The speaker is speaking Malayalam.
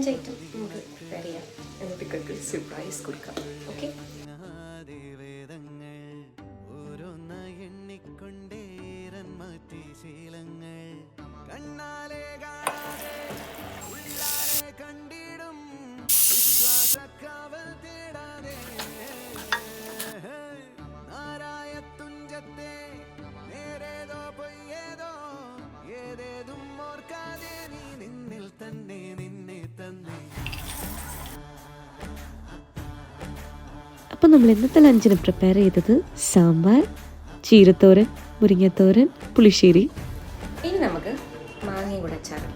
4-5 ഐറ്റം നമുക്ക് പ്രിപ്പയർ ചെയ്യാം, എന്നിട്ട് സർപ്രൈസ് കൊടുക്കാം. ഓക്കെ, അപ്പോൾ നമ്മൾ ഇന്നത്തെ ലഞ്ചിന് പ്രിപ്പയർ ചെയ്തത് സാമ്പാർ, ചീരത്തോരൻ, മുരിങ്ങത്തോരൻ, പുളിശ്ശേരി. ഇനി നമുക്ക് മാങ്ങയും കൂടെ അച്ചാറ്.